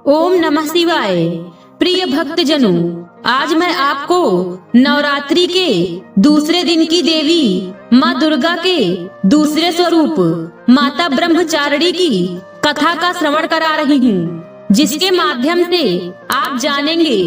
ओम नमः शिवाय। प्रिय भक्तजनों, आज मैं आपको नवरात्रि के दूसरे दिन की देवी माँ दुर्गा के दूसरे स्वरूप माता ब्रह्मचारिणी की कथा का श्रवण करा रही हूँ, जिसके माध्यम से आप जानेंगे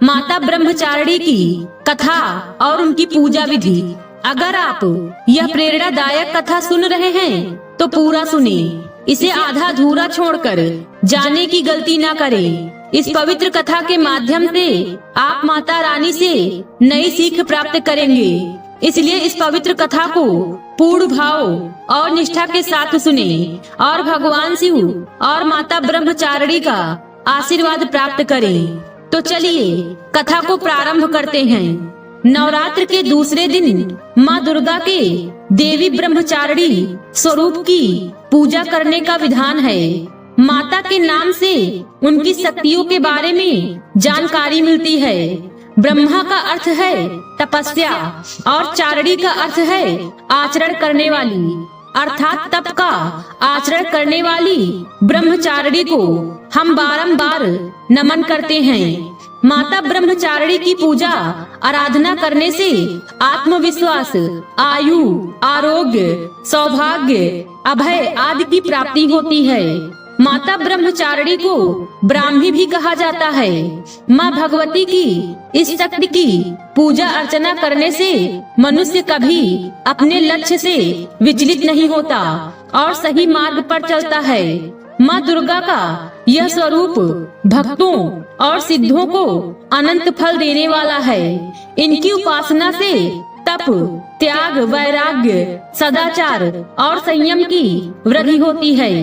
माता ब्रह्मचारिणी की कथा और उनकी पूजा विधि। अगर आप यह प्रेरणादायक कथा सुन रहे हैं तो पूरा सुने, इसे आधा अधूरा छोड़कर जाने की गलती न करें। इस पवित्र कथा के माध्यम से आप माता रानी से नई सीख प्राप्त करेंगे, इसलिए इस पवित्र कथा को पूर्ण भाव और निष्ठा के साथ सुने और भगवान शिव और माता ब्रह्मचारिणी का आशीर्वाद प्राप्त करें। तो चलिए कथा को प्रारंभ करते हैं। नवरात्र के दूसरे दिन माँ दुर्गा के देवी ब्रह्मचारिणी स्वरूप की पूजा करने का विधान है। माता के नाम से उनकी शक्तियों के बारे में जानकारी मिलती है। ब्रह्मा का अर्थ है तपस्या और चारिणी का अर्थ है आचरण करने वाली, अर्थात तप का आचरण करने वाली ब्रह्मचारिणी को हम बारंबार नमन करते हैं। माता ब्रह्मचारिणी की पूजा आराधना करने से आत्मविश्वास, आयु, आरोग्य, सौभाग्य, अभय आदि की प्राप्ति होती है। माता ब्रह्मचारिणी को ब्राह्मी भी कहा जाता है। माँ भगवती की इस शक्ति की पूजा अर्चना करने से मनुष्य कभी अपने लक्ष्य से विचलित नहीं होता और सही मार्ग पर चलता है। माँ दुर्गा का यह स्वरूप भक्तों और सिद्धों को अनंत फल देने वाला है। इनकी उपासना से तप, त्याग, वैराग्य, सदाचार और संयम की वृद्धि होती है।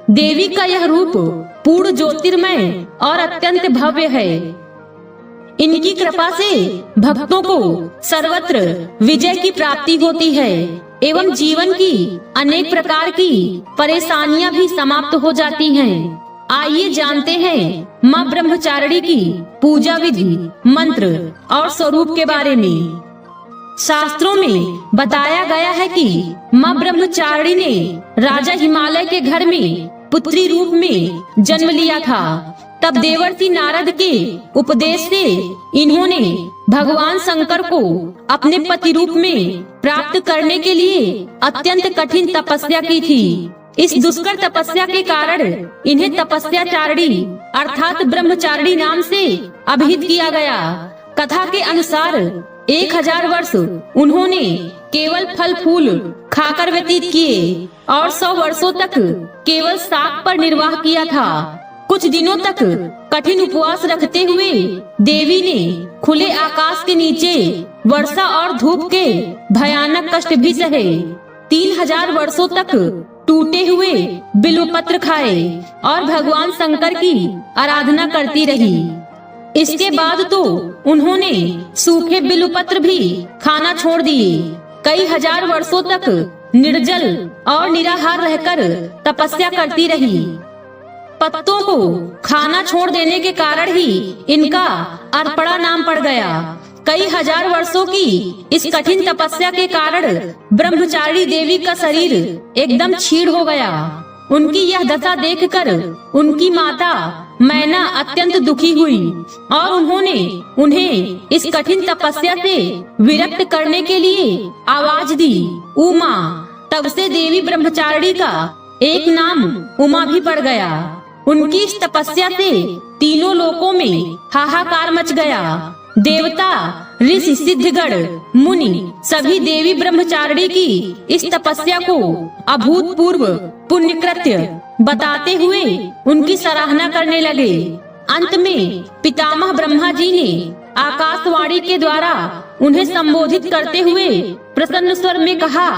देवी का यह रूप पूर्ण ज्योतिर्मय और अत्यंत भव्य है। इनकी कृपा से भक्तों को सर्वत्र विजय की प्राप्ति होती है एवं जीवन की अनेक प्रकार की परेशानियां भी समाप्त हो जाती हैं। आइए जानते हैं माँ ब्रह्मचारिणी की पूजा विधि, मंत्र और स्वरूप के बारे में। शास्त्रों में बताया गया है कि माँ ब्रह्मचारिणी ने राजा हिमालय के घर में पुत्री रूप में जन्म लिया था। तब देवर्षि नारद के उपदेश से इन्होंने भगवान शंकर को अपने पति रूप में प्राप्त करने के लिए अत्यंत कठिन तपस्या की थी। इस दुष्कर तपस्या के कारण इन्हें तपस्याचारिणी अर्थात ब्रह्मचारिणी नाम से अभिहित किया गया। कथा के अनुसार 1000 वर्ष उन्होंने केवल फल फूल खाकर व्यतीत किए और 100 वर्षों तक केवल शाक पर निर्वाह किया था। कुछ दिनों तक कठिन उपवास रखते हुए देवी ने खुले आकाश के नीचे वर्षा और धूप के भयानक कष्ट भी सहे। 3000 वर्षों तक टूटे हुए बिल्वपत्र खाए और भगवान शंकर की आराधना करती रही। इसके बाद तो उन्होंने सूखे बिल्वपत्र भी खाना छोड़ दिए। कई हजार वर्षों तक निर्जल और निराहार रहकर तपस्या करती रही। पत्तों को खाना छोड़ देने के कारण ही इनका अर्पणा नाम पड़ गया। कई हजार वर्षों की इस कठिन तपस्या के कारण ब्रह्मचारिणी देवी का शरीर एकदम क्षीण हो गया। उनकी यह दशा देखकर उनकी माता मैना अत्यंत दुखी हुई और उन्होंने उन्हें इस कठिन तपस्या से विरक्त करने के लिए आवाज दी, उमा। तब से देवी ब्रह्मचारिणी का एक नाम उमा भी पड़ गया। उनकी इस तपस्या से तीनों लोकों में हाहाकार मच गया। देवता, ऋषि, सिद्धगण, मुनि सभी देवी ब्रह्मचारिणी की इस तपस्या को अभूतपूर्व पुण्य कृत्य बताते हुए उनकी सराहना करने लगे। अंत में पितामह ब्रह्मा जी ने आकाशवाणी के द्वारा उन्हें संबोधित करते हुए प्रसन्न स्वर में कहा,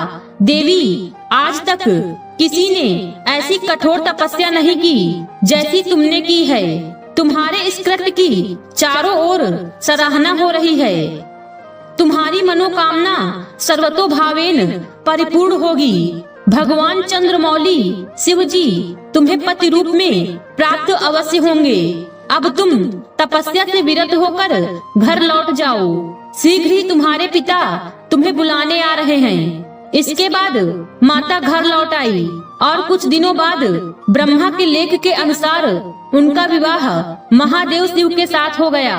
देवी, आज तक किसी ने ऐसी कठोर तपस्या नहीं की जैसी तुमने की है। तुम्हारे इस कृत्य की चारों ओर सराहना हो रही है। तुम्हारी मनोकामना सर्वतोभावेन परिपूर्ण होगी। भगवान चंद्रमौली शिव जी तुम्हें पति रूप में प्राप्त अवश्य होंगे। अब तुम तपस्या से विरत होकर घर लौट जाओ। शीघ्र ही तुम्हारे पिता तुम्हें बुलाने आ रहे हैं। इसके बाद माता घर लौट आई और कुछ दिनों बाद ब्रह्मा के लेख के अनुसार उनका विवाह महादेव शिव के साथ हो गया।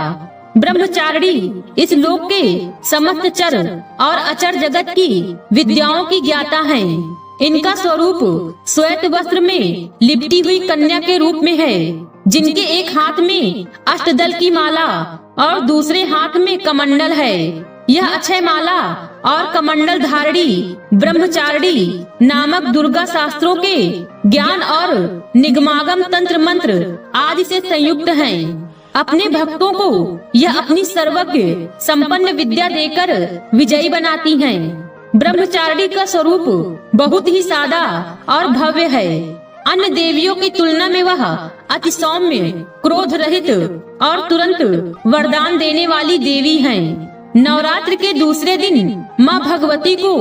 ब्रह्मचारिणी इस लोक के समस्त चर और अचर जगत की विद्याओं की ज्ञाता हैं। इनका स्वरूप श्वेत वस्त्र में लिपटी हुई कन्या के रूप में है, जिनके एक हाथ में अष्टदल की माला और दूसरे हाथ में कमंडल है। यह अक्षय माला और कमंडल धारिणी ब्रह्मचारिणी नामक दुर्गा शास्त्रों के ज्ञान और निगमागम तंत्र मंत्र आदि से संयुक्त हैं। अपने भक्तों को यह अपनी सर्वज्ञ संपन्न विद्या देकर विजयी बनाती हैं। ब्रह्मचारिणी का स्वरूप बहुत ही सादा और भव्य है। अन्य देवियों की तुलना में वह अति सौम्य, क्रोध रहित और तुरंत वरदान देने वाली देवी हैं। नवरात्र के दूसरे दिन माँ भगवती को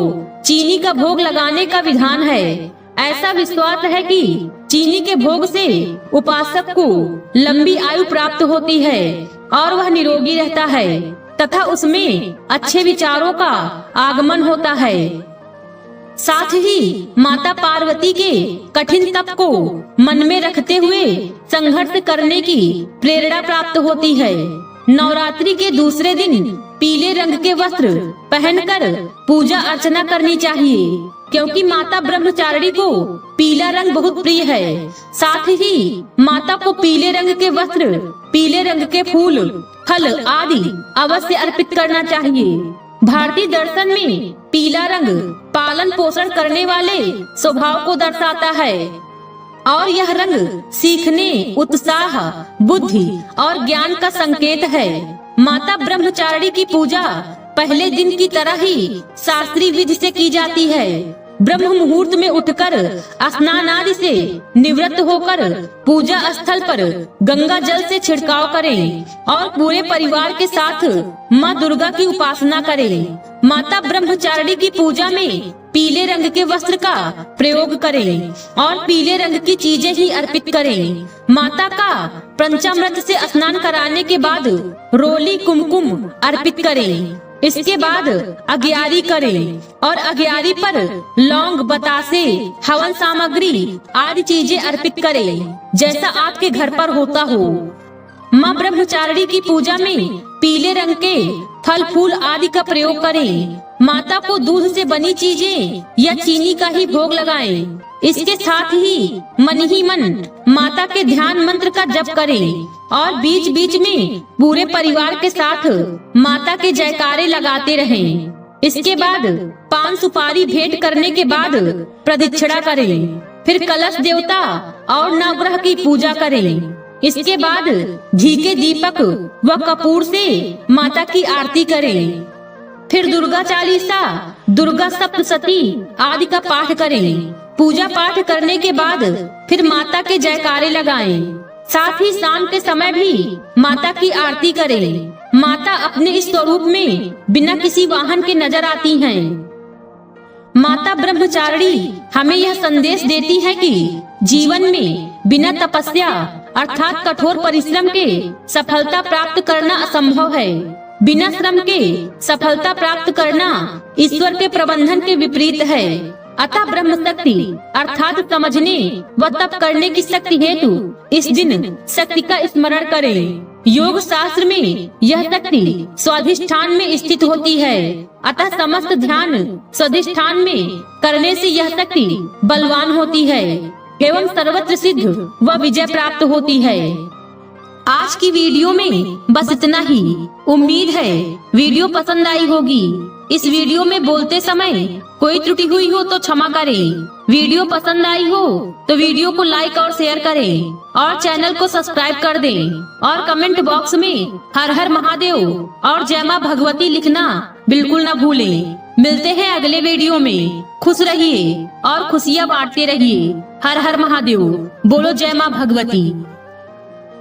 चीनी का भोग लगाने का विधान है। ऐसा विश्वास है कि चीनी के भोग से उपासक को लंबी आयु प्राप्त होती है और वह निरोगी रहता है तथा उसमें अच्छे विचारों का आगमन होता है। साथ ही माता पार्वती के कठिन तप को मन में रखते हुए संघर्ष करने की प्रेरणा प्राप्त होती है। नवरात्रि के दूसरे दिन पीले रंग के वस्त्र पहनकर पूजा अर्चना करनी चाहिए, क्योंकि माता ब्रह्मचारिणी को पीला रंग बहुत प्रिय है। साथ ही माता को पीले रंग के वस्त्र, पीले रंग के फूल, फल आदि अवश्य अर्पित करना चाहिए। भारतीय दर्शन में पीला रंग पालन पोषण करने वाले स्वभाव को दर्शाता है और यह रंग सीखने, उत्साह, बुद्धि और ज्ञान का संकेत है। माता ब्रह्मचारिणी की पूजा पहले दिन की तरह ही शास्त्रीय विधि से की जाती है। ब्रह्म मुहूर्त में उठकर स्नान आदि से निवृत्त होकर पूजा स्थल पर गंगा जल से छिड़काव करें और पूरे परिवार के साथ माँ दुर्गा की उपासना करें। माता ब्रह्मचारिणी की पूजा में पीले रंग के वस्त्र का प्रयोग करें और पीले रंग की चीजें ही अर्पित करें। माता का पंचामृत से स्नान कराने के बाद रोली कुमकुम अर्पित करें। इसके बाद अग्यारी करें और अग्यारी पर लौंग, बतासे, हवन सामग्री आदि चीजें अर्पित करें, जैसा आपके घर पर होता हो। माँ ब्रह्मचारिणी की पूजा में पीले रंग के फल फूल आदि का प्रयोग करें। माता को दूध से बनी चीजें या चीनी का ही भोग लगाएं। इसके साथ ही मन माता के ध्यान मंत्र का जप करें और बीच बीच में पूरे परिवार के साथ माता के जयकारे लगाते रहें। इसके बाद पान सुपारी भेंट करने के बाद प्रदक्षिणा करें। फिर कलश देवता और नवग्रह की पूजा करें। इसके बाद घी के दीपक व कपूर से माता की आरती करें। फिर दुर्गा चालीसा, दुर्गा सप्तशती आदि का पाठ करें। पूजा पाठ करने के बाद फिर माता के जयकारे लगाएं। साथ ही शाम के समय भी माता की आरती करें। माता अपने इस स्वरूप में बिना किसी वाहन के नजर आती हैं। माता ब्रह्मचारिणी हमें यह संदेश देती है कि जीवन में बिना तपस्या अर्थात कठोर परिश्रम के सफलता प्राप्त करना असंभव है। बिना श्रम के सफलता प्राप्त करना ईश्वर के प्रबंधन के विपरीत है। अतः ब्रह्म शक्ति अर्थात समझने व तप करने की शक्ति हेतु इस दिन शक्ति का स्मरण करें। योग शास्त्र में यह शक्ति स्वाधिष्ठान में स्थित होती है। अतः समस्त ध्यान स्वाधिष्ठान में करने से यह शक्ति बलवान होती है एवं सर्वत्र सिद्ध व विजय प्राप्त होती है। आज की वीडियो में बस इतना ही। उम्मीद है वीडियो पसंद आई होगी। इस वीडियो में बोलते समय कोई त्रुटि हुई हो तो क्षमा करें। वीडियो पसंद आई हो तो वीडियो को लाइक और शेयर करें और चैनल को सब्सक्राइब कर दें और कमेंट बॉक्स में हर हर महादेव और जय मां भगवती लिखना बिल्कुल न भूलें। मिलते हैं अगले वीडियो में। खुश रहिए और खुशियाँ बांटते रहिए। हर हर महादेव। बोलो जय मां भगवती।